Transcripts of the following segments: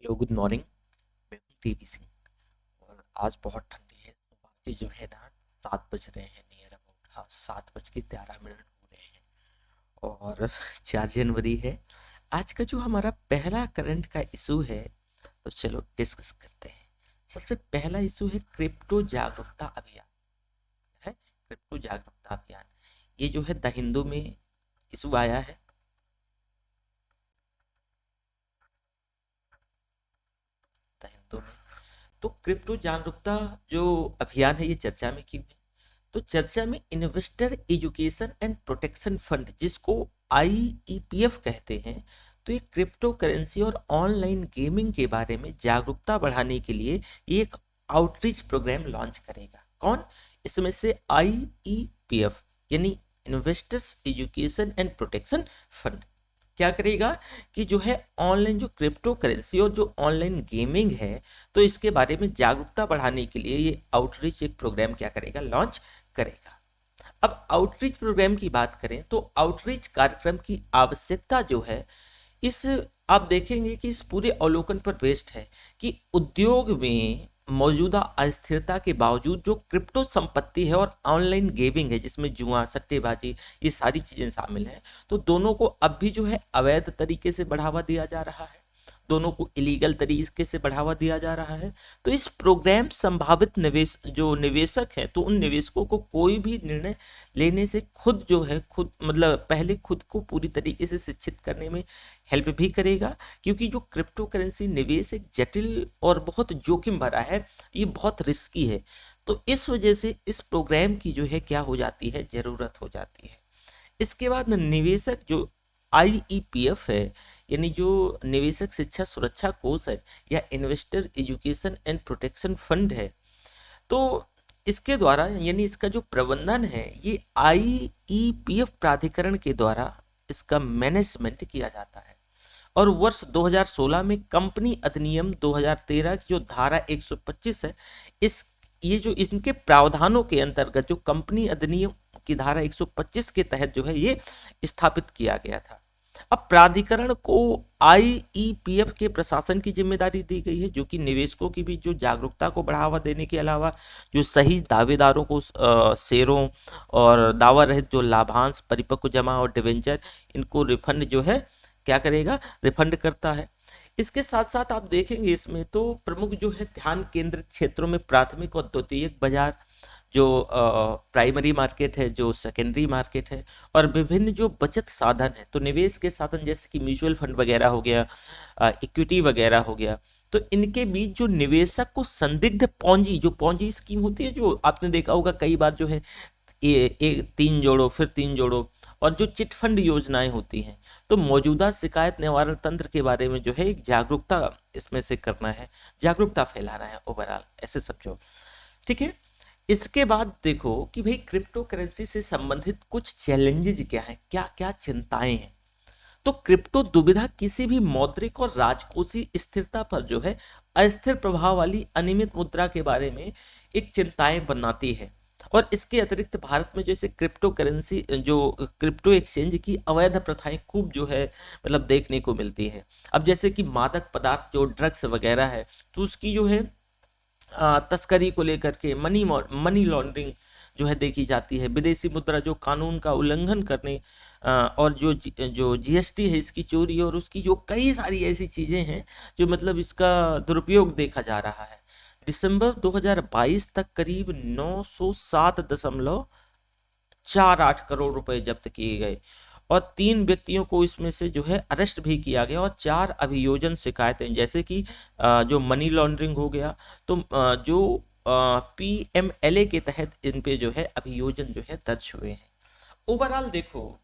Hello good morning. मैं हूँ TV Singh. और आज बहुत ठंडी है। सुबह के जो है ना 7 बज रहे हैं नियर अबाउट। हाँ, 7:13 हो रहे हैं और 4 जनवरी है। आज का जो हमारा पहला करंट का इशू है, तो चलो डिस्कस करते हैं। सबसे पहला इशू है क्रिप्टो जागरूकता अभियान। है क्रिप्टो जागरूकता अभियान। ये जो है द हिंदू में इशू आया है। द हिंदू में तो क्रिप्टो जागरूकता जो अभियान है ये चर्चा में क्यों है? तो चर्चा में investor education and protection fund, जिसको आईईपीएफ कहते हैं, तो ये क्रिप्टो करेंसी और ऑनलाइन गेमिंग के बारे में जागरूकता बढ़ाने के लिए ये एक आउटरीच प्रोग्राम लॉन्च करेगा। कौन? इसमें से आईईपीएफ यानी investors education and protection fund क्या करेगा कि जो है ऑनलाइन जो क्रिप्टो करेंसी और जो ऑनलाइन गेमिंग है, तो इसके बारे में जागरूकता बढ़ाने के लिए ये आउटरीच एक प्रोग्राम क्या करेगा, लॉन्च करेगा। अब आउटरीच प्रोग्राम की बात करें तो आउटरीच कार्यक्रम की आवश्यकता जो है, इस आप देखेंगे कि इस पूरे अवलोकन पर बेस्ड है कि उद्योग में मौजूदा अस्थिरता के बावजूद जो क्रिप्टो संपत्ति है और ऑनलाइन गेमिंग है, जिसमें जुआ सट्टेबाजी ये सारी चीजें शामिल हैं, तो दोनों को अब भी जो है अवैध तरीके से बढ़ावा दिया जा रहा है। दोनों को इलीगल तरीके से बढ़ावा दिया जा रहा है। तो इस प्रोग्राम संभावित निवेश जो निवेशक हैं, तो उन निवेशकों को कोई भी निर्णय लेने से खुद जो है खुद मतलब पहले खुद को पूरी तरीके से शिक्षित करने में हेल्प भी करेगा, क्योंकि जो क्रिप्टो करेंसी निवेश एक जटिल और बहुत जोखिम भरा है, ये बहुत रिस्की है। तो इस वजह से इस प्रोग्राम की जो है क्या हो जाती है, जरूरत हो जाती है। इसके बाद निवेशक जो आईईपीएफ है, यानी जो निवेशक शिक्षा सुरक्षा कोष है या investor education and protection fund है, तो इसके द्वारा यानी इसका जो प्रबंधन है ये आईईपीएफ प्राधिकरण के द्वारा इसका मैनेजमेंट किया जाता है। और वर्ष 2016 में कंपनी अधिनियम 2013 की जो धारा 125 है, इस ये जो इनके प्रावधानों के अंतर्गत जो कंपनी अधिनियम की धारा 125 के तहत जो है ये स्थापित किया गया था। अब प्राधिकरण को आईईपीएफ के प्रशासन की जिम्मेदारी दी गई है, जो कि निवेशकों की भी जो जागरूकता को बढ़ावा देने के अलावा जो सही दावेदारों को शेयरों और दावा रहित जो लाभांश परिपक्व जमा और डिवेंचर इनको रिफंड जो है क्या करेगा, रिफंड करता है। इसके साथ साथ आप देखेंगे इसमें तो प्रमुख जो है ध्यान केंद्र क्षेत्रों में प्राथमिक और द्वितीयक बाजार, जो प्राइमरी मार्केट है, जो सेकेंडरी मार्केट है, और विभिन्न जो बचत साधन है, तो निवेश के साधन जैसे कि म्यूचुअल फंड वगैरह हो गया, इक्विटी वगैरह हो गया, तो इनके बीच जो निवेशक को संदिग्ध पौंजी जो पौंजी स्कीम होती है, जो आपने देखा होगा कई बार जो है तीन जोड़ो फिर तीन जोड़ो, और जो चिट फंड योजनाएं होती हैं, तो मौजूदा शिकायत निवारण तंत्र के बारे में जो है एक जागरूकता इसमें से करना है, जागरूकता फैलाना है ओवरऑल, ऐसे समझो। ठीक है। इसके बाद देखो कि भाई क्रिप्टो करेंसी से संबंधित कुछ चैलेंजेस क्या हैं, क्या क्या चिंताएं हैं। तो क्रिप्टो दुविधा किसी भी मौद्रिक और राजकोषीय स्थिरता पर जो है अस्थिर प्रभाव वाली अनियमित मुद्रा के बारे में एक चिंताएं बनाती है। और इसके अतिरिक्त भारत में जैसे क्रिप्टो करेंसी जो क्रिप्टो एक्सचेंज की अवैध प्रथाएं खूब जो है मतलब देखने को मिलती है। अब जैसे कि मादक पदार्थ जो ड्रग्स वगैरह है, तो उसकी जो है तस्करी को लेकर के मनी लॉन्ड्रिंग जो है देखी जाती है। विदेशी मुद्रा जो कानून का उल्लंघन करने और जो जीएसटी है इसकी चोरी, और उसकी जो कई सारी ऐसी चीजें हैं जो मतलब इसका दुरुपयोग देखा जा रहा है। दिसंबर 2022 तक करीब 907.48 करोड़ रुपए जब्त किए गए, और 3 व्यक्तियों को इसमें से जो है अरेस्ट भी किया गया, और 4 अभियोजन शिकायतें जैसे कि जो मनी लॉन्ड्रिंग हो गया, तो जो पीएमएलए के तहत इन पे जो है अभियोजन जो है दर्ज हुए हैं। ओवरऑल देखो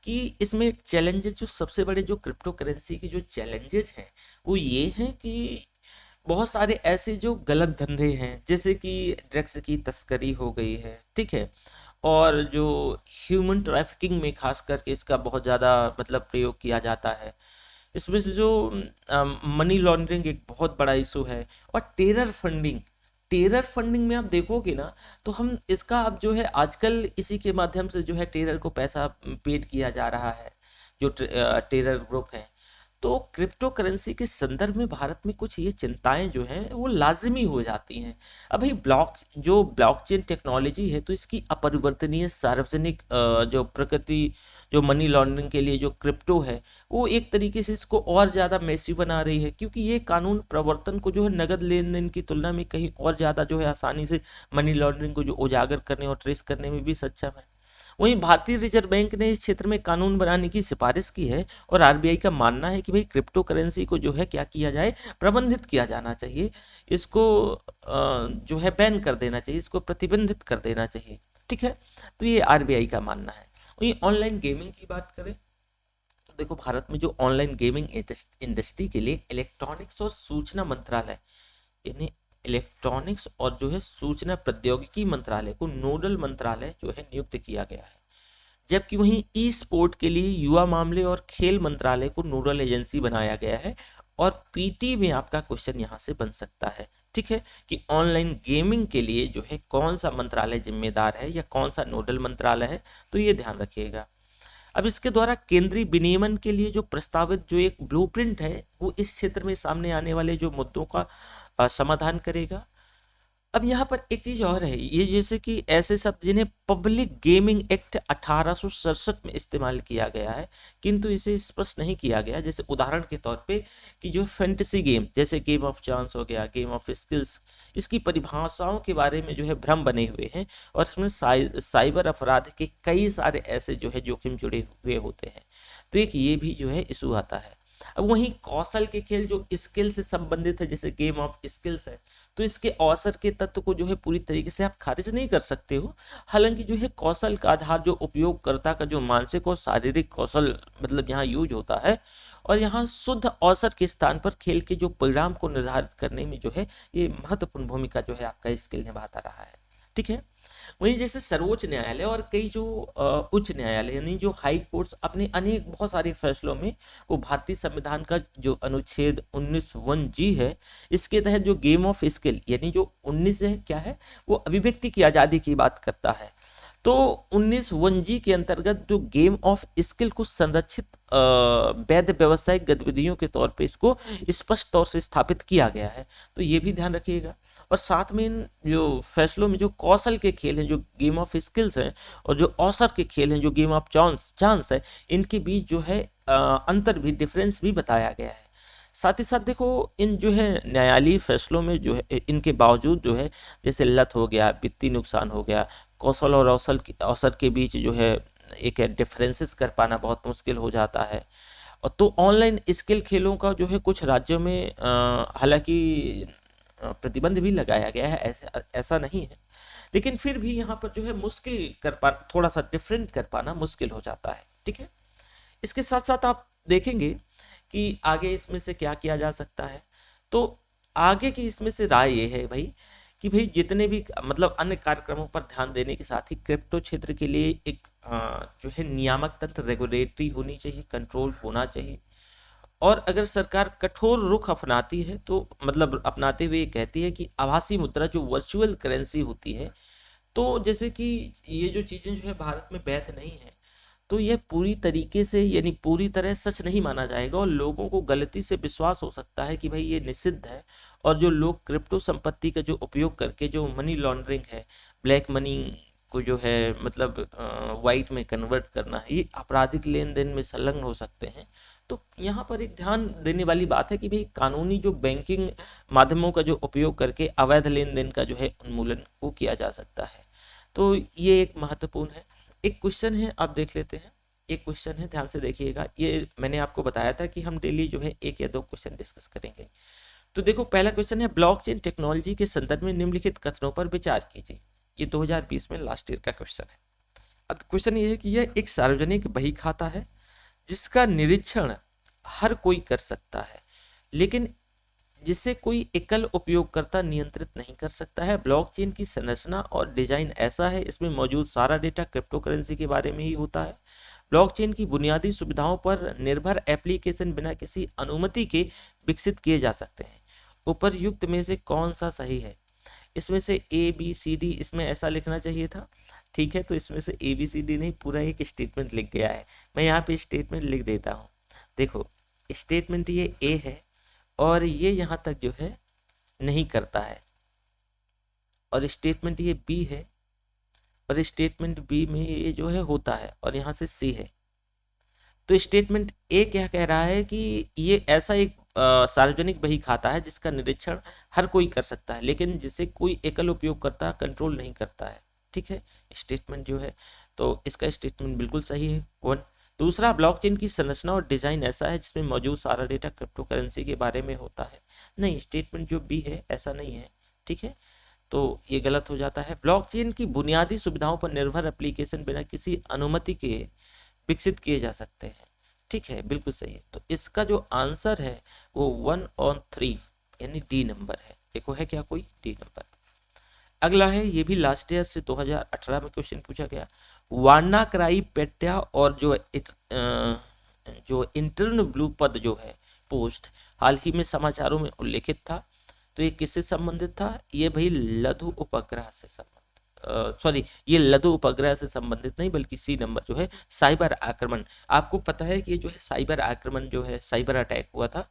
कि इसमें चैलेंजेस जो सबसे बड़े जो क्रिप्टो करेंसी के जो चैलेंजेस हैं वो ये हैं कि बहुत सारे ऐसे जो गलत धंधे हैं, जैसे कि ड्रग्स की तस्करी हो गई है, ठीक है, और जो ह्यूमन ट्रैफिकिंग में खास करके इसका बहुत ज़्यादा मतलब प्रयोग किया जाता है। इसमें से जो मनी लॉन्ड्रिंग एक बहुत बड़ा इशू है, और टेरर फंडिंग में आप देखोगे ना, तो हम इसका अब जो है आजकल इसी के माध्यम से जो है टेरर को पैसा पेड किया जा रहा है, जो टेरर ग्रुप है। तो क्रिप्टो करेंसी के संदर्भ में भारत में कुछ ये चिंताएं जो हैं वो लाजिमी हो जाती हैं। अब भाई ब्लॉकचेन टेक्नोलॉजी है, तो इसकी अपरिवर्तनीय सार्वजनिक जो प्रकृति, जो मनी लॉन्ड्रिंग के लिए जो क्रिप्टो है, वो एक तरीके से इसको और ज़्यादा मैसिव बना रही है, क्योंकि ये कानून प्रवर्तन को जो है नगद लेन देन की तुलना में कहीं और ज़्यादा जो है आसानी से मनी लॉन्ड्रिंग को जो उजागर करने और ट्रेस करने में भी सक्षम है। वहीं भारतीय रिजर्व बैंक ने इस क्षेत्र में कानून बनाने की सिफारिश की है, और आरबीआई का मानना है कि भाई क्रिप्टो करेंसी को जो है क्या किया जाए, प्रबंधित किया जाना चाहिए, इसको जो है बैन कर देना चाहिए, इसको प्रतिबंधित कर देना चाहिए। ठीक है, तो ये आरबीआई का मानना है। वहीं ऑनलाइन गेमिंग की बात करें तो देखो, भारत में जो ऑनलाइन गेमिंग इंडस्ट्री के लिए इलेक्ट्रॉनिक्स और सूचना मंत्रालय, यानी इलेक्ट्रॉनिक्स और जो है सूचना प्रौद्योगिकी मंत्रालय को नोडल मंत्रालय जो है नियुक्त किया गया है, जबकि वहीं ई स्पोर्ट के लिए युवा मामले और खेल मंत्रालय को नोडल एजेंसी बनाया गया है। और पीटी में आपका क्वेश्चन यहाँ से बन सकता है, ठीक है, कि ऑनलाइन गेमिंग के लिए जो है कौन सा मंत्रालय जिम्मेदार है या कौन सा नोडल मंत्रालय है, तो ये ध्यान रखिएगा। अब इसके द्वारा केंद्रीय विनियमन के लिए जो प्रस्तावित जो एक ब्लूप्रिंट है, वो इस क्षेत्र में सामने आने वाले जो मुद्दों का समाधान करेगा। अब यहाँ पर एक चीज और है, ये जैसे कि ऐसे शब्द जिन्हें पब्लिक गेमिंग एक्ट 1867 में इस्तेमाल किया गया है, किंतु इसे स्पष्ट नहीं किया गया, जैसे उदाहरण के तौर पे कि जो फैंटेसी गेम जैसे गेम ऑफ चांस हो गया, गेम ऑफ स्किल्स, इसकी परिभाषाओं के बारे में जो है भ्रम बने हुए हैं, और इसमें साइबर अपराध के कई सारे ऐसे जो है जोखिम जुड़े हुए होते हैं। तो एक ये भी जो है इशू आता है। अब वहीं कौशल के खेल जो स्किल से संबंधित है, जैसे गेम ऑफ स्किल्स है, तो इसके अवसर के तत्व को जो है पूरी तरीके से आप खारिज नहीं कर सकते हो। हालांकि जो है कौशल का आधार जो उपयोगकर्ता का जो मानसिक और शारीरिक कौशल मतलब यहाँ यूज होता है, और यहाँ शुद्ध अवसर के स्थान पर खेल के जो परिणाम को निर्धारित करने में जो है ये महत्वपूर्ण भूमिका जो है आपका स्किल निभाता रहा है। ठीक है, वहीं जैसे सर्वोच्च न्यायालय और कई जो उच्च न्यायालय यानी जो हाई कोर्ट्स अपने अनेक बहुत सारे फैसलों में वो भारतीय संविधान का जो अनुच्छेद 19(1)(g) है, इसके तहत जो गेम ऑफ स्किल यानी जो 19 है क्या है, वो अभिव्यक्ति की आज़ादी की बात करता है। तो 19(1)(g) के अंतर्गत जो गेम ऑफ स्किल को संरक्षित वैध व्यावसायिक गतिविधियों के तौर पे इसको स्पष्ट तौर से स्थापित किया गया है, तो ये भी ध्यान रखिएगा। और साथ में इन जो फैसलों में जो कौशल के खेल हैं जो गेम ऑफ स्किल्स हैं, और जो अवसर के खेल हैं जो गेम ऑफ चांस है, इनके बीच जो है अंतर भी, डिफरेंस भी बताया गया है। साथ ही साथ देखो, इन जो है न्यायालयी फैसलों में जो है इनके बावजूद जो है जैसे लत हो गया, वित्तीय नुकसान हो गया, कौशल और अवसर के बीच जो है एक डिफरेंसेस कर पाना बहुत मुश्किल हो जाता है। और तो ऑनलाइन स्किल खेलों का जो है कुछ राज्यों में हालांकि प्रतिबंध भी लगाया गया है, ऐसा नहीं है, लेकिन फिर भी यहाँ पर जो है मुश्किल कर पा थोड़ा सा डिफरेंट कर पाना मुश्किल हो जाता है। ठीक है, इसके साथ साथ आप देखेंगे कि आगे इसमें से क्या किया जा सकता है। तो आगे की इसमें से राय ये है भाई कि भाई जितने भी मतलब अन्य कार्यक्रमों पर ध्यान देने के साथ ही क्रिप्टो क्षेत्र के लिए एक जो है नियामक तंत्र, रेगुलेटरी होनी चाहिए, कंट्रोल होना चाहिए। और अगर सरकार कठोर रुख अपनाती है तो मतलब अपनाते हुए कहती है कि आभासी मुद्रा जो वर्चुअल करेंसी होती है, तो जैसे कि ये जो चीज़ें जो है भारत में वैध नहीं है, तो यह पूरी तरीके से यानी पूरी तरह सच नहीं माना जाएगा, और लोगों को गलती से विश्वास हो सकता है कि भाई ये निषिद्ध है। और जो लोग क्रिप्टो संपत्ति का जो उपयोग करके जो मनी लॉन्ड्रिंग है, ब्लैक मनी को जो है मतलब वाइट में कन्वर्ट करना है, ये आपराधिक लेन देन में संलग्न हो सकते हैं। तो यहाँ पर एक ध्यान देने वाली बात है कि भाई कानूनी जो बैंकिंग माध्यमों का जो उपयोग करके अवैध लेन देन का जो है उन्मूलन को किया जा सकता है। तो ये एक महत्वपूर्ण है। एक क्वेश्चन है, आप देख लेते हैं। एक क्वेश्चन है, ध्यान से देखिएगा। ये मैंने आपको बताया था कि हम डेली जो है 1 या 2 क्वेश्चन डिस्कस करेंगे। तो देखो, पहला क्वेश्चन है, ब्लॉकचेन टेक्नोलॉजी के संदर्भ में निम्नलिखित कथनों पर विचार कीजिए। ये 2020 में लास्ट ईयर का क्वेश्चन है। अब क्वेश्चन ये है कि यह एक सार्वजनिक बही खाता है जिसका निरीक्षण हर कोई कर सकता है, लेकिन जिसे कोई एकल उपयोगकर्ता नियंत्रित नहीं कर सकता है। ब्लॉकचेन की संरचना और डिजाइन ऐसा है, इसमें मौजूद सारा डेटा क्रिप्टो करेंसी के बारे में ही होता है। ब्लॉकचेन की बुनियादी सुविधाओं पर निर्भर एप्लीकेशन बिना किसी अनुमति के विकसित किए जा सकते हैं। उपर्युक्त में से कौन सा सही है? इसमें से ABCD, इसमें ऐसा लिखना चाहिए था। ठीक है, तो इसमें से ABCD नहीं, पूरा एक स्टेटमेंट लिख गया है। मैं यहाँ पे स्टेटमेंट लिख देता हूँ। देखो, स्टेटमेंट ये ए है और ये यहाँ तक जो है नहीं करता है, और स्टेटमेंट ये बी है और स्टेटमेंट बी में ये जो है होता है, और यहाँ से सी है। तो स्टेटमेंट ए क्या कह रहा है कि ये ऐसा एक सार्वजनिक बही खाता है जिसका निरीक्षण हर कोई कर सकता है, लेकिन जिसे कोई एकल उपयोगकर्ता कंट्रोल नहीं करता है। ठीक है, स्टेटमेंट जो है, तो इसका स्टेटमेंट बिल्कुल सही है 1। दूसरा, ब्लॉकचेन की संरचना और डिजाइन ऐसा है जिसमें मौजूद सारा डेटा क्रिप्टो करेंसी के बारे में होता है। नहीं, स्टेटमेंट जो बी है ऐसा नहीं है। ठीक है, तो ये गलत हो जाता है। ब्लॉकचेन की बुनियादी सुविधाओं पर निर्भर एप्लीकेशन बिना किसी अनुमति के विकसित किए जा सकते हैं। ठीक है, बिल्कुल सही है। तो इसका जो आंसर है वो 1 और 3 यानी डी नंबर है। देखो है क्या कोई डी नंबर। अगला है, ये भी लास्ट ईयर से 2018 में क्वेश्चन पूछा गया। वारनाक्राई पेट्या और जो इंटर्न ब्लू पद जो है पोस्ट हाल ही में समाचारों में उल्लेखित था, तो ये किससे संबंधित था? ये भाई लघु उपग्रह से संबंधित, सॉरी ये लघु उपग्रह से संबंधित नहीं, बल्कि सी नंबर जो है साइबर आक्रमण। आपको पता है कि ये जो है साइबर आक्रमण जो है साइबर अटैक हुआ था,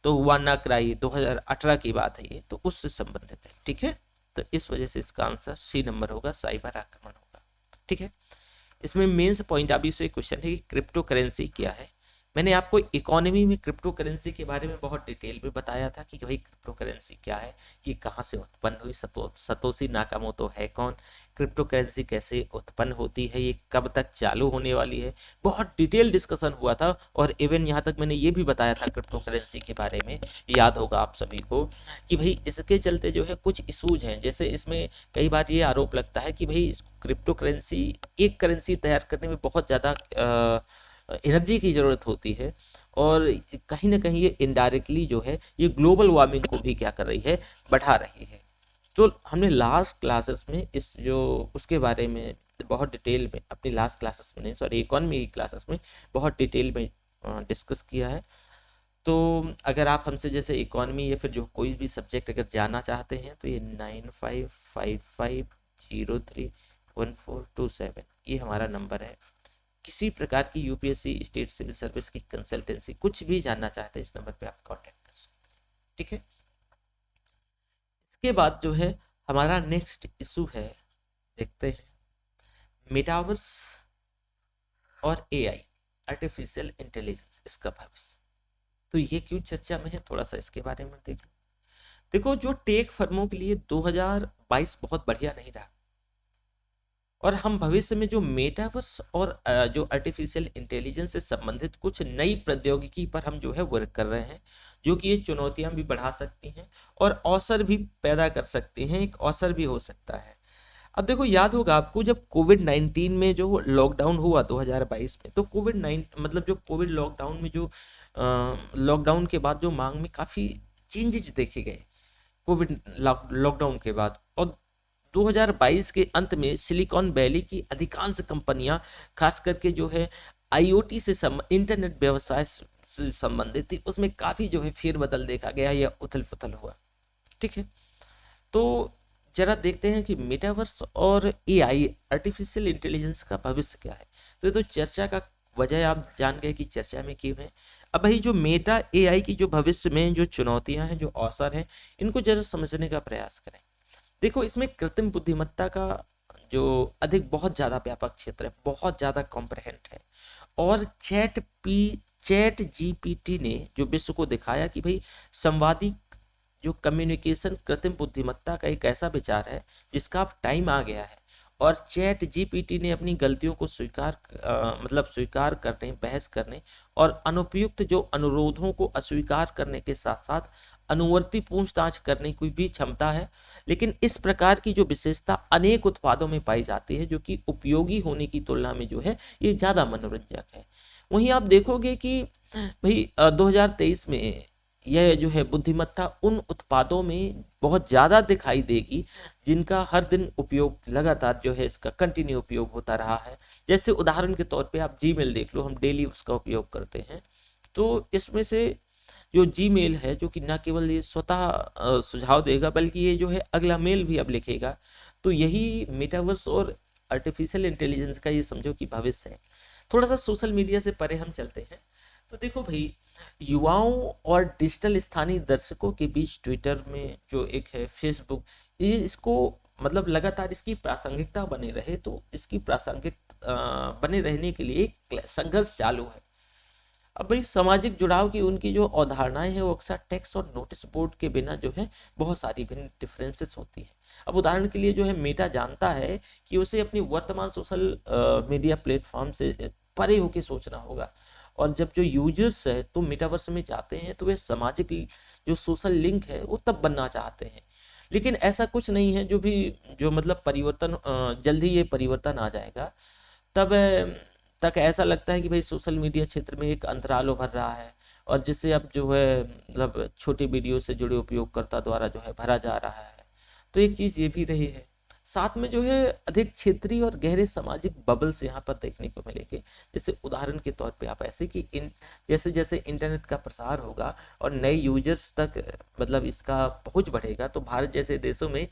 तो वानाक्राई 2018 की बात है ये, तो उससे संबंधित है। ठीक है, तो इस वजह से इसका आंसर सी नंबर होगा, साइबर आक्रमण होगा। ठीक है, इसमें मेंस पॉइंट ऑफ व्यू से क्वेश्चन है कि क्रिप्टो करेंसी क्या है। मैंने आपको इकोनॉमी में क्रिप्टो करेंसी के बारे में बहुत डिटेल में बताया था कि भाई क्रिप्टो करेंसी क्या है, कि कहाँ से उत्पन्न हुई, सतोशी नाकामोटो है कौन, क्रिप्टो करेंसी कैसे उत्पन्न होती है, ये कब तक चालू होने वाली है, बहुत डिटेल डिस्कशन हुआ था। और इवन यहाँ तक मैंने ये भी बताया था क्रिप्टो करेंसी के बारे में, याद होगा आप सभी को, कि भाई इसके चलते जो है कुछ इशूज हैं। जैसे इसमें कई बार ये आरोप लगता है कि भाई क्रिप्टो करेंसी, एक करेंसी तैयार करने में बहुत ज़्यादा एनर्जी की ज़रूरत होती है, और कहीं ना कहीं ये इनडायरेक्टली जो है ये ग्लोबल वार्मिंग को भी क्या कर रही है, बढ़ा रही है। तो हमने लास्ट क्लासेस में इस जो उसके बारे में बहुत डिटेल में, अपनी लास्ट क्लासेस में नहीं सॉरी इकोनॉमी की क्लासेस में बहुत डिटेल में डिस्कस किया है। तो अगर आप हमसे जैसे इकोनॉमी या फिर जो कोई भी सब्जेक्ट अगर जानना चाहते हैं, तो ये 9555031427 ये हमारा नंबर है। किसी प्रकार की यूपीएससी, स्टेट सिविल सर्विस की कंसल्टेंसी, कुछ भी जानना चाहते हैं, इस नंबर पे आप कांटेक्ट कर सकते हैं। ठीक है, इसके बाद जो है हमारा नेक्स्ट इशू है, देखते हैं, मेटावर्स और एआई, आर्टिफिशियल इंटेलिजेंस, इसका भविष्य। तो ये क्यों चर्चा में है, थोड़ा सा इसके बारे में देख लो। देखो, जो टेक फर्मों के लिए 2022 बहुत बढ़िया नहीं रहा, और हम भविष्य में जो मेटावर्स और जो आर्टिफिशियल इंटेलिजेंस से संबंधित कुछ नई प्रौद्योगिकी पर हम जो है वर्क कर रहे हैं, जो कि ये चुनौतियां भी बढ़ा सकती हैं और अवसर भी पैदा कर सकती हैं, एक अवसर भी हो सकता है। अब देखो, याद होगा आपको, जब कोविड-19 में जो लॉकडाउन हुआ 2022 में, तो कोविड लॉकडाउन में जो लॉकडाउन के बाद जो मांग में काफ़ी चेंजेज देखे गए कोविड लॉकडाउन के बाद, और 2022 के अंत में सिलिकॉन वैली की अधिकांश कंपनियां, खास करके जो है आईओटी से इंटरनेट व्यवसाय से संबंधित थी, उसमें काफ़ी जो है फेरबदल देखा गया या उथल पुथल हुआ। ठीक है, तो जरा देखते हैं कि मेटावर्स और एआई, आर्टिफिशियल इंटेलिजेंस का भविष्य क्या है। तो ये तो चर्चा का वजह आप जान गए कि चर्चा में क्यों है। अब भाई जो मेटा एआई की जो भविष्य में जो चुनौतियां हैं, जो अवसर हैं, इनको जरा समझने का प्रयास करें। देखो, इसमें कृत्रिम बुद्धिमत्ता का जो बहुत ज़्यादा व्यापक क्षेत्र है, बहुत ज़्यादा कॉम्प्रहेंट है, और चैट जीपीटी ने जो विश्व को दिखाया कि भाई संवादी जो कम्युनिकेशन कृत्रिम बुद्धिमत्ता का एक ऐसा विचार है जिसका अब टाइम आ गया है। और चैट जीपीटी ने अपनी गलतियों को स्वीकार करने, बहस करने और अनुपयुक्त जो अनुरोधों को अस्वीकार करने के साथ साथ अनुवर्ती पूछताछ करने की भी क्षमता है। लेकिन इस प्रकार की जो विशेषता अनेक उत्पादों में पाई जाती है, जो कि उपयोगी होने की तुलना में जो है ये ज़्यादा मनोरंजक है। वहीं आप देखोगे कि भाई 2023 में यह जो है बुद्धिमत्ता उन उत्पादों में बहुत ज़्यादा दिखाई देगी जिनका हर दिन उपयोग लगातार जो है इसका कंटिन्यू उपयोग होता रहा है। जैसे उदाहरण के तौर पे आप जीमेल देख लो, हम डेली उसका उपयोग करते हैं। तो इसमें से जो जीमेल है, जो कि न केवल ये स्वतः सुझाव देगा, बल्कि ये जो है अगला मेल भी अब लिखेगा। तो यही मेटावर्स और आर्टिफिशियल इंटेलिजेंस का ये समझो कि भविष्य है। थोड़ा सा सोशल मीडिया से परे हम चलते हैं। तो देखो भाई, युवाओं और डिजिटल स्थानीय दर्शकों के बीच ट्विटर में जो एक है फेसबुक, ये इसको मतलब लगातार इसकी प्रासंगिकता बने रहे, तो इसकी प्रासंगिक बने रहने के लिए एक संघर्ष चालू है। अब भाई सामाजिक जुड़ाव की उनकी जो अवधारणाएं हैं वो अक्सर टेक्स्ट और नोटिस बोर्ड के बिना जो है बहुत सारी भिन्न डिफरेंसेस होती है। अब उदाहरण के लिए जो है मेटा जानता है कि उसे अपनी वर्तमान सोशल मीडिया प्लेटफॉर्म से परे होके सोचना होगा, और जब जो यूजर्स है तो मेटावर्स में जाते हैं तो वे सामाजिक जो सोशल लिंक है वो तब बनना चाहते हैं। लेकिन ऐसा कुछ नहीं है जो भी जो मतलब परिवर्तन जल्दी ये परिवर्तन आ जाएगा। तब तक ऐसा लगता है कि भाई सोशल मीडिया क्षेत्र में एक अंतराल उभर रहा है, और जिसे अब जो है मतलब छोटी वीडियो से जुड़े उपयोगकर्ता द्वारा जो है भरा जा रहा है। तो एक चीज़ ये भी रही है, साथ में जो है अधिक क्षेत्रीय और गहरे सामाजिक बबल्स यहाँ पर देखने को मिलेंगे। जैसे उदाहरण के तौर पे आप ऐसे कि जैसे जैसे इंटरनेट का प्रसार होगा और नए यूजर्स तक मतलब इसका पहुंच बढ़ेगा, तो भारत जैसे देशों में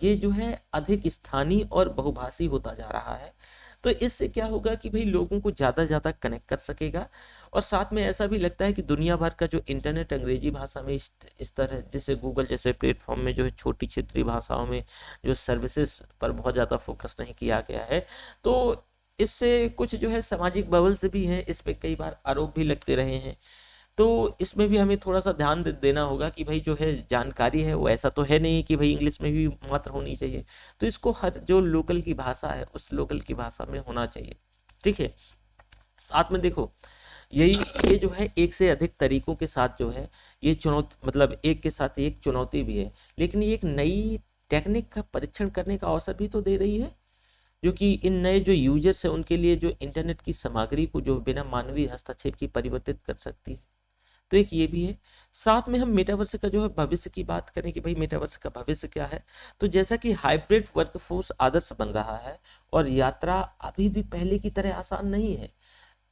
ये जो है अधिक स्थानीय और बहुभाषी होता जा रहा है। तो इससे क्या होगा कि भाई लोगों को ज़्यादा से ज़्यादा कनेक्ट कर सकेगा, और साथ में ऐसा भी लगता है कि दुनिया भर का जो इंटरनेट अंग्रेजी भाषा में इस तरह जैसे गूगल जैसे प्लेटफॉर्म में जो है छोटी क्षेत्रीय भाषाओं में जो सर्विसेज पर बहुत ज़्यादा फोकस नहीं किया गया है, तो इससे कुछ जो है सामाजिक बबल्स भी हैं, इस पे कई बार आरोप भी लगते रहे हैं। तो इसमें भी हमें थोड़ा सा ध्यान देना होगा कि भाई जो है जानकारी है वो ऐसा तो है नहीं कि भाई इंग्लिश में भी मात्र होनी चाहिए, तो इसको हर जो लोकल की भाषा है उस लोकल की भाषा में होना चाहिए। ठीक है, साथ में देखो यही ये जो है एक से अधिक तरीकों के साथ जो है ये चुनौती मतलब एक के साथ एक चुनौती भी है, लेकिन ये एक नई टेक्निक का परीक्षण करने का अवसर भी तो दे रही है, जो कि इन नए जो यूजर्स हैं उनके लिए जो इंटरनेट की सामग्री को जो बिना मानवीय हस्तक्षेप की परिवर्तित कर सकती है। तो एक ये भी है। साथ में हम मेटावर्स का जो है भविष्य की बात करें कि भाई मेटावर्स का भविष्य क्या है, तो जैसा कि हाइब्रिड वर्कफोर्स आदर्श बन रहा है और यात्रा अभी भी पहले की तरह आसान नहीं है,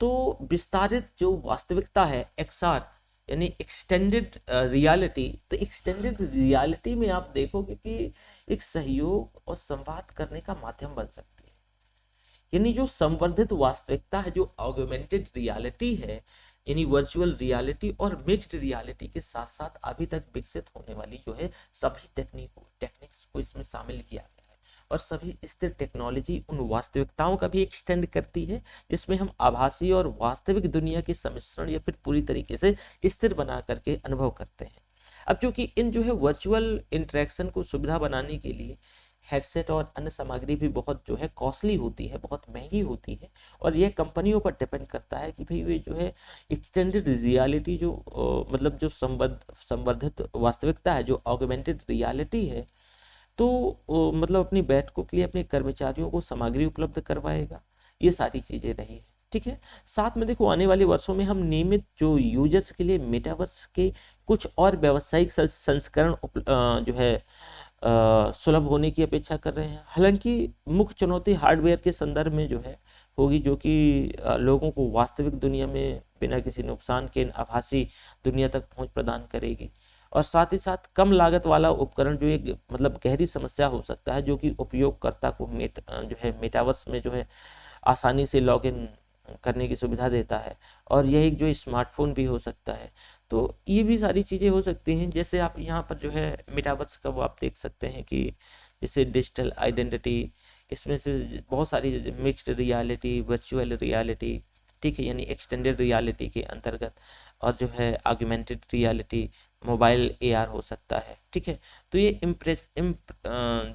तो विस्तारित जो वास्तविकता है एक्सआर यानी एक्सटेंडेड रियलिटी, तो एक्सटेंडेड रियलिटी में आप देखोगे कि एक सहयोग और संवाद करने का माध्यम बन सकती है। यानी जो संवर्धित वास्तविकता है, जो ऑगमेंटेड रियलिटी है, यानी वर्चुअल रियलिटी और मिक्स्ड रियलिटी के साथ साथ अभी तक विकसित होने वाली जो है सभी टेक्निक्स को इसमें शामिल किया गया है, और सभी स्थिर टेक्नोलॉजी उन वास्तविकताओं का भी एक्सटेंड करती है जिसमें हम आभासी और वास्तविक दुनिया के सम्मिश्रण या फिर पूरी तरीके से स्थिर बना करके अनुभव करते हैं। अब क्योंकि इन जो है वर्चुअल इंटरेक्शन को सुविधा बनाने के लिए हेडसेट और अन्य सामग्री भी बहुत जो है कॉस्टली होती है, बहुत महंगी होती है, और यह कंपनियों पर डिपेंड करता है कि भाई वे जो है एक्सटेंडेड रियलिटी जो मतलब जो संवर्धित वास्तविकता है, जो ऑगमेंटेड रियलिटी है, तो मतलब अपनी बैठकों के लिए अपने कर्मचारियों को सामग्री उपलब्ध करवाएगा। ये सारी चीज़ें रही है। ठीक है, साथ में देखो आने वाले वर्षों में हम नियमित जो यूजर्स के लिए मेटावर्स के कुछ और व्यावसायिक संस्करण जो है सुलभ होने की अपेक्षा कर रहे हैं। हालांकि मुख्य चुनौती हार्डवेयर के संदर्भ में जो है होगी, जो कि लोगों को वास्तविक दुनिया में बिना किसी नुकसान के आभासी दुनिया तक पहुंच प्रदान करेगी, और साथ ही साथ कम लागत वाला उपकरण जो एक मतलब गहरी समस्या हो सकता है, जो कि उपयोगकर्ता को जो है मेटावर्स में जो है आसानी से लॉगिन करने की सुविधा देता है, और यह एक जो स्मार्टफोन भी हो सकता है। तो ये भी सारी चीज़ें हो सकती हैं। जैसे आप यहाँ पर जो है मेटावर्स का वो आप देख सकते हैं कि जैसे डिजिटल आइडेंटिटी, इसमें से बहुत सारी मिक्स्ड रियलिटी, वर्चुअल रियलिटी, ठीक है, यानी एक्सटेंडेड रियलिटी के अंतर्गत, और जो है ऑगमेंटेड रियलिटी, मोबाइल एआर हो सकता है। ठीक है, तो ये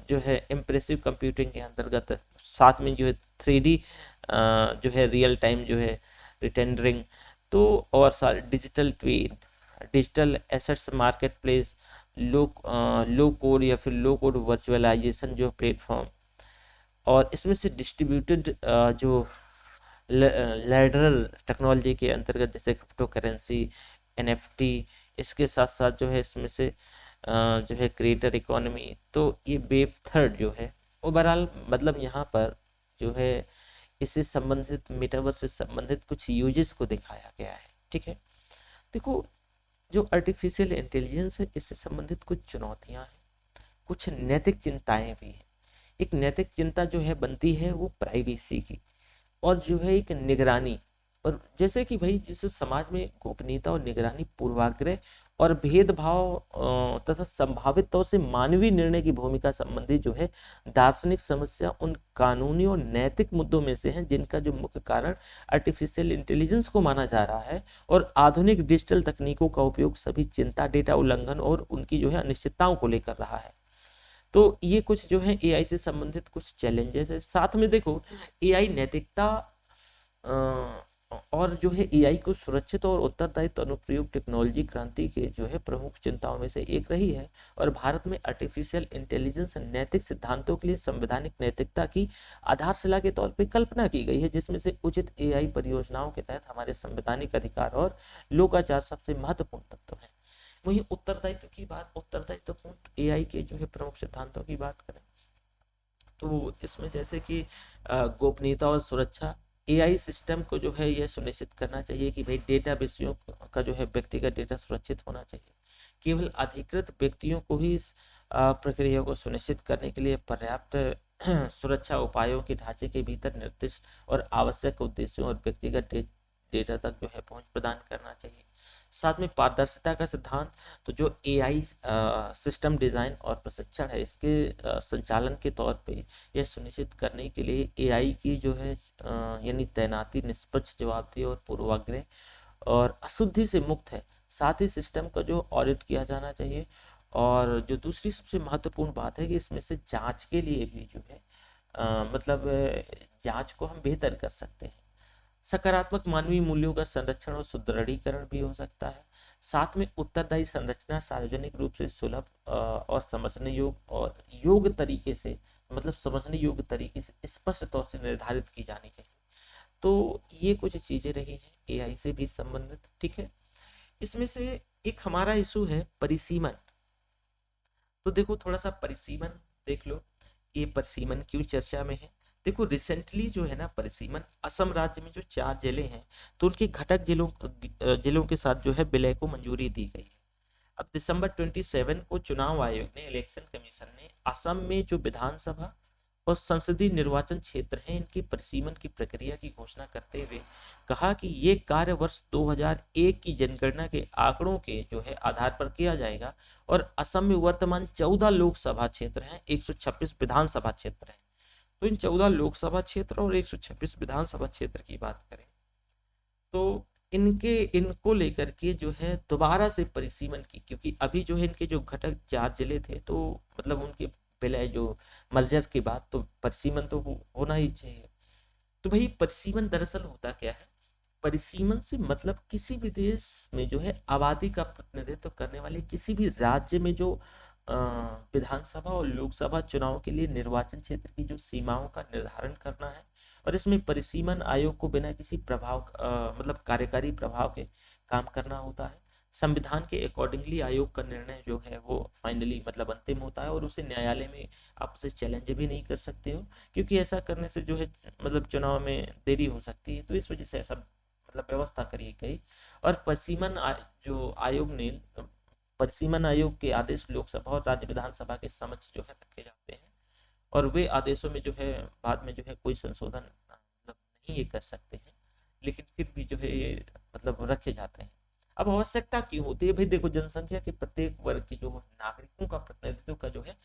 जो है इम्प्रेसिव कंप्यूटिंग के अंतर्गत, साथ में जो है 3D जो है रियल टाइम जो है रिटेंडरिंग, तो और सारे digital twin, digital assets market place, low code या फिर लो कोड वर्चुअलाइजेशन जो प्लेटफॉर्म, और इसमें से डिस्ट्रीब्यूटेड जो लैडरल टेक्नोलॉजी के अंतर्गत जैसे क्रिप्टो करेंसी, NFT, इसके साथ साथ जो है इसमें से जो है क्रिएटर इकोनॉमी, तो ये वेब थर्ड जो है ओवरऑल मतलब यहाँ पर जो है इससे संबंधित मेटावर्स से संबंधित कुछ यूजेस को दिखाया गया है। ठीक है, देखो जो आर्टिफिशियल इंटेलिजेंस है इससे संबंधित कुछ चुनौतियां हैं, कुछ नैतिक चिंताएं भी हैं। एक नैतिक चिंता जो है बनती है वो प्राइवेसी की, और जो है एक निगरानी और जैसे कि भाई जिस समाज में गोपनीयता और निगरानी, पूर्वाग्रह और भेदभाव तथा संभावित तौर से मानवीय निर्णय की भूमिका संबंधी जो है दार्शनिक समस्या उन कानूनी और नैतिक मुद्दों में से हैं जिनका जो मुख्य कारण आर्टिफिशियल इंटेलिजेंस को माना जा रहा है, और आधुनिक डिजिटल तकनीकों का उपयोग सभी चिंता, डेटा उल्लंघन और उनकी जो है अनिश्चितताओं को लेकर रहा है। तो ये कुछ जो है एआई से संबंधित कुछ चैलेंजेस है। साथ में देखो एआई नैतिकता और जो है एआई को सुरक्षित और उत्तरदायित्व अनुप्रयोग टेक्नोलॉजी क्रांति के जो है प्रमुख चिंताओं में से एक रही है, और भारत में आर्टिफिशियल इंटेलिजेंस नैतिक सिद्धांतों के लिए संवैधानिक नैतिकता की आधारशिला के तौर पर कल्पना की गई है, जिसमें से उचित एआई परियोजनाओं के तहत हमारे संवैधानिक अधिकार और लोकाचार सबसे महत्वपूर्ण तत्व है। वहीं उत्तरदायित्वपूर्ण एआई के जो है प्रमुख सिद्धांतों की बात करें तो इसमें जैसे कि गोपनीयता और सुरक्षा। एआई सिस्टम को जो है यह सुनिश्चित करना चाहिए कि भाई डेटा बेसियों का जो है व्यक्तिगत डेटा सुरक्षित होना चाहिए। केवल अधिकृत व्यक्तियों को ही इस प्रक्रिया को सुनिश्चित करने के लिए पर्याप्त सुरक्षा उपायों के ढांचे के भीतर निर्दिष्ट और आवश्यक उद्देश्यों और व्यक्तिगत डेटा तक जो है पहुंच प्रदान करना चाहिए। साथ में पारदर्शिता का सिद्धांत, तो जो एआई सिस्टम डिजाइन और प्रशिक्षण है इसके संचालन के तौर पे यह सुनिश्चित करने के लिए एआई की जो है यानी तैनाती निष्पक्ष, जवाबदेही और पूर्वाग्रह और अशुद्धि से मुक्त है। साथ ही सिस्टम का जो ऑडिट किया जाना चाहिए, और जो दूसरी सबसे महत्वपूर्ण बात है कि इसमें से जांच के लिए भी जो है मतलब जांच को हम बेहतर कर सकते हैं। सकारात्मक मानवीय मूल्यों का संरक्षण और सुदृढ़ीकरण भी हो सकता है। साथ में उत्तरदायी संरचना सार्वजनिक रूप से सुलभ और समझने योग्य और योग्य तरीके से, मतलब समझने योग्य तरीके से स्पष्ट तौर से निर्धारित की जानी चाहिए। तो ये कुछ चीजें रही हैं एआई से भी संबंधित, ठीक है। इसमें से एक हमारा इशू है परिसीमन। तो देखो थोड़ा सा परिसीमन देख लो, ये परिसीमन क्यों चर्चा में है। देखो रिसेंटली जो है ना परिसीमन, असम राज्य में जो 4 जिले हैं तो उनके घटक जिलों के साथ जो है विलय को मंजूरी दी गई है। अब दिसंबर 27 को चुनाव आयोग ने, इलेक्शन कमीशन ने असम में जो विधानसभा और संसदीय निर्वाचन क्षेत्र हैं इनकी परिसीमन की प्रक्रिया की घोषणा करते हुए कहा कि ये कार्य वर्ष 2001 की जनगणना के आंकड़ों के जो है आधार पर किया जाएगा, और असम में वर्तमान 14 लोकसभा क्षेत्र हैं, 126 विधानसभा क्षेत्र हैं। तो इन 14 लोकसभा क्षेत्र और 126 विधानसभा क्षेत्र की बात करें तो इनको लेकर के जो है दोबारा से परिसीमन की, क्योंकि अभी जो है इनके जो घटक 4 जिले थे तो मतलब उनके पहले जो मर्जर के बाद तो परिसीमन तो होना ही चाहिए। तो भाई परिसीमन दरअसल होता क्या है, परिसीमन से मतलब किसी भी देश में जो है आबादी का प्रतिनिधित्व करने वाले किसी भी राज्य में जो विधानसभा और लोकसभा चुनाव के लिए निर्वाचन क्षेत्र की जो सीमाओं का निर्धारण करना है, और इसमें परिसीमन आयोग को बिना किसी प्रभाव मतलब कार्यकारी प्रभाव के काम करना होता है। संविधान के अकॉर्डिंगली आयोग का निर्णय जो है वो फाइनली मतलब अंतिम होता है, और उसे न्यायालय में आप उसे चैलेंज भी नहीं कर सकते हो, क्योंकि ऐसा करने से जो है मतलब चुनाव में देरी हो सकती है। तो इस वजह से ऐसा मतलब व्यवस्था करी गई, और जो आयोग ने परिसीमन आयोग के आदेश लोकसभा और राज्य विधानसभा के समक्ष जो है रखे जाते हैं, और वे आदेशों में जो है बाद में जो है कोई संशोधन मतलब नहीं ये कर सकते हैं, लेकिन फिर भी जो है ये मतलब रखे जाते हैं। अब आवश्यकता क्यों होती है भाई, देखो जनसंख्या के प्रत्येक वर्ग के जो नागरिकों का प्रतिनिधित्व का जो है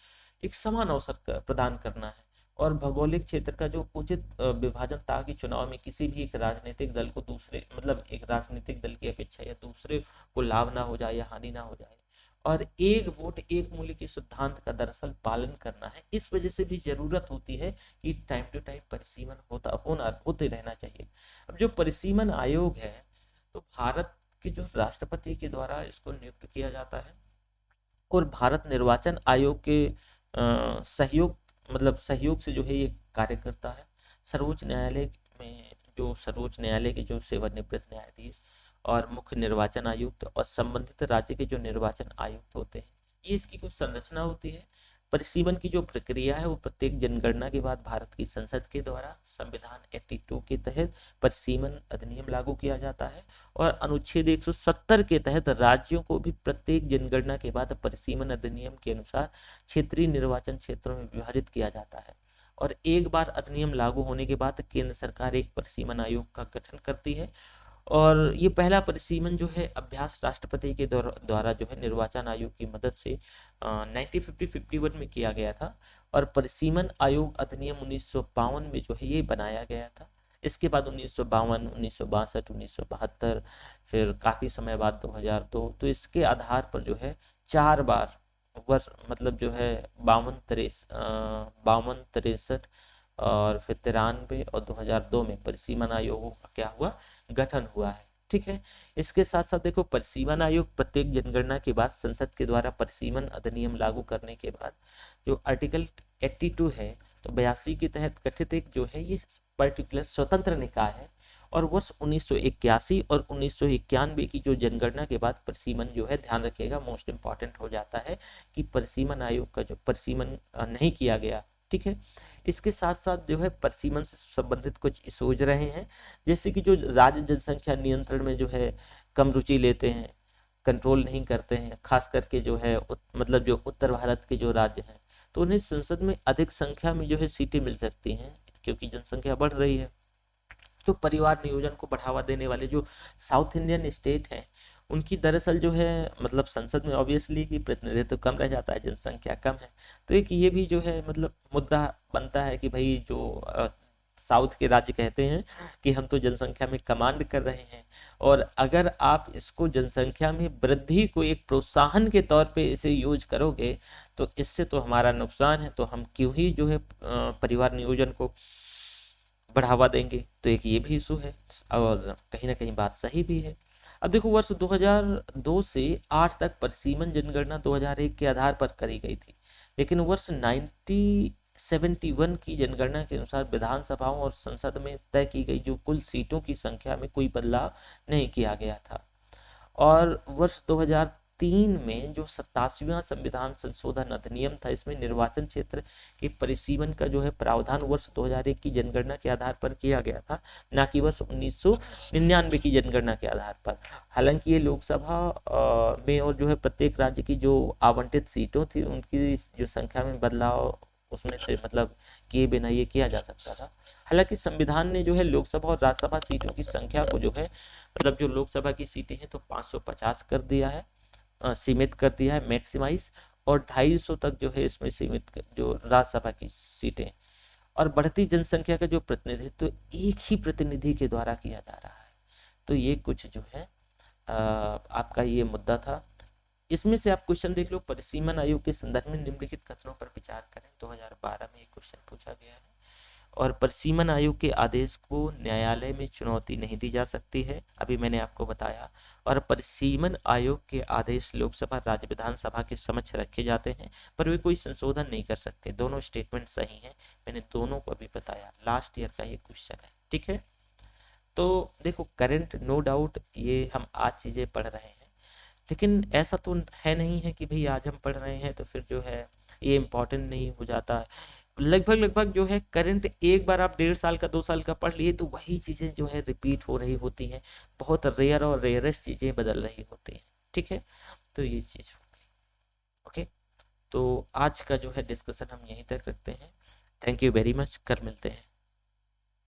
एक समान अवसर प्रदान करना है, और भौगोलिक क्षेत्र का जो उचित विभाजन, ताकि चुनाव में किसी भी एक राजनीतिक दल को दूसरे मतलब एक राजनीतिक दल की अपेक्षा या दूसरे को लाभ ना हो जाए या हानि ना हो जाए, और एक वोट एक मूल्य के सिद्धांत का दरअसल पालन करना है। इस वजह से भी जरूरत होती है कि टाइम टू टाइम परिसीमन होते रहना चाहिए। अब जो परिसीमन आयोग है तो भारत के जो राष्ट्रपति के द्वारा इसको नियुक्त किया जाता है, और भारत निर्वाचन आयोग के सहयोग से जो है ये कार्य करता है। सर्वोच्च न्यायालय के जो सेवानिवृत्त न्यायाधीश और मुख्य निर्वाचन आयुक्त और संबंधित राज्य के जो निर्वाचन आयुक्त होते हैं, ये इसकी कुछ संरचना होती है। परिसीमन की जो प्रक्रिया है वो प्रत्येक जनगणना के बाद भारत की संसद के द्वारा संविधान 82 के तहत परिसीमन अधिनियम लागू किया जाता है, और अनुच्छेद 170 के तहत राज्यों को भी प्रत्येक जनगणना के बाद परिसीमन अधिनियम के अनुसार क्षेत्रीय निर्वाचन क्षेत्रों में विभाजित किया जाता है। और एक बार अधिनियम लागू होने के बाद केंद्र सरकार एक परिसीमन आयोग का गठन करती है। और ये पहला परिसीमन जो है अभ्यास राष्ट्रपति के द्वारा जो है निर्वाचन आयोग की मदद से 1951 में किया गया था। और परिसीमन आयोग अधिनियम 1952 में जो है ये बनाया गया था। इसके बाद 1952, 1962, 1972, फिर काफ़ी समय बाद 2002, तो इसके आधार पर जो है 4 बार वर्ष मतलब जो है 52, 63 और फिर 93 और 2002 में परिसीमन आयोगों का क्या हुआ, गठन हुआ है। ठीक है। इसके साथ साथ देखो परिसीमन आयोग प्रत्येक जनगणना के बाद संसद के द्वारा परिसीमन अधिनियम लागू करने के बाद जो आर्टिकल 82 है तो 82 के तहत गठित एक जो है ये पर्टिकुलर स्वतंत्र निकाय है। और वर्ष 1981 और 1991 की जो जनगणना के बाद परिसीमन जो है, ध्यान रखिएगा मोस्ट इंपॉर्टेंट हो जाता है कि परिसीमन आयोग का जो परिसीमन नहीं किया गया। ठीक है। इसके साथ साथ जो है परिसीमन से संबंधित कुछ इशूज रहे हैं, जैसे कि जो राज्य जनसंख्या नियंत्रण में जो है कम रुचि लेते हैं, कंट्रोल नहीं करते हैं, खास करके जो है मतलब जो उत्तर भारत के जो राज्य हैं तो उन्हें संसद में अधिक संख्या में जो है सीटें मिल सकती हैं क्योंकि जनसंख्या बढ़ रही है। तो परिवार नियोजन को बढ़ावा देने वाले जो साउथ इंडियन स्टेट हैं उनकी दरअसल जो है मतलब संसद में ऑब्वियसली की प्रतिनिधित्व कम रह जाता है, जनसंख्या कम है। तो एक ये भी जो है मतलब मुद्दा बनता है कि भाई जो साउथ के राज्य कहते हैं कि हम तो जनसंख्या में कमांड कर रहे हैं और अगर आप इसको जनसंख्या में वृद्धि को एक प्रोत्साहन के तौर पे इसे यूज करोगे तो इससे तो हमारा नुकसान है, तो हम क्यों ही जो है परिवार नियोजन को बढ़ावा देंगे। तो एक ये भी इशू है और कहीं ना कहीं बात सही भी है। अब देखो वर्ष 2002 से 8 तक परिसीमन जनगणना 2001 के आधार पर करी गई थी, लेकिन वर्ष 1971 की जनगणना के अनुसार विधानसभाओं और संसद में तय की गई जो कुल सीटों की संख्या में कोई बदलाव नहीं किया गया था। और वर्ष 2003 में जो 87वां संविधान संशोधन अधिनियम था इसमें निर्वाचन क्षेत्र के परिसीमन का जो है प्रावधान वर्ष 2001 की जनगणना के आधार पर किया गया था, न कि वर्ष 1999 की जनगणना के आधार पर। हालांकि ये लोकसभा में और जो है प्रत्येक राज्य की जो आवंटित सीटों थी उनकी जो संख्या में बदलाव उसमें से मतलब किए बिना ये किया जा सकता था। हालांकि संविधान ने जो है लोकसभा और राज्यसभा सीटों की संख्या को जो है मतलब जो लोकसभा की सीटें हैं तो 550 कर दिया है, सीमित कर दिया है मैक्सिमाइज, और 250 तक जो है इसमें सीमित जो राज्यसभा की सीटें। और बढ़ती जनसंख्या का जो प्रतिनिधित्व तो एक ही प्रतिनिधि के द्वारा किया जा रहा है। तो ये कुछ जो है आपका ये मुद्दा था। इसमें से आप क्वेश्चन देख लो, परिसीमन आयोग के संदर्भ में निम्नलिखित कथनों पर विचार करें। 2012 में एक क्वेश्चन पूछा गया है। और परिसीमन आयोग के आदेश को न्यायालय में चुनौती नहीं दी जा सकती है, अभी मैंने आपको बताया। और परिसीमन आयोग के आदेश लोकसभा राज्य विधानसभा के समक्ष रखे जाते हैं पर वे कोई संशोधन नहीं कर सकते। दोनों स्टेटमेंट सही हैं, मैंने दोनों को अभी बताया। लास्ट ईयर का ये क्वेश्चन है। ठीक है। तो देखो करंट नो डाउट ये हम आज चीज़ें पढ़ रहे हैं, लेकिन ऐसा तो है नहीं है कि भाई आज हम पढ़ रहे हैं तो फिर जो है ये इम्पोर्टेंट नहीं हो जाता है। लगभग लगभग जो है करंट एक बार आप 1.5 साल का 2 साल का पढ़ लिए तो वही चीज़ें जो है रिपीट हो रही होती हैं, बहुत रेयर और रेयरेस्ट चीज़ें बदल रही होती हैं। ठीक है। तो ये चीज़ हो गई। ओके। तो आज का जो है डिस्कशन हम यहीं तक रखते हैं। थैंक यू वेरी मच, कर मिलते हैं।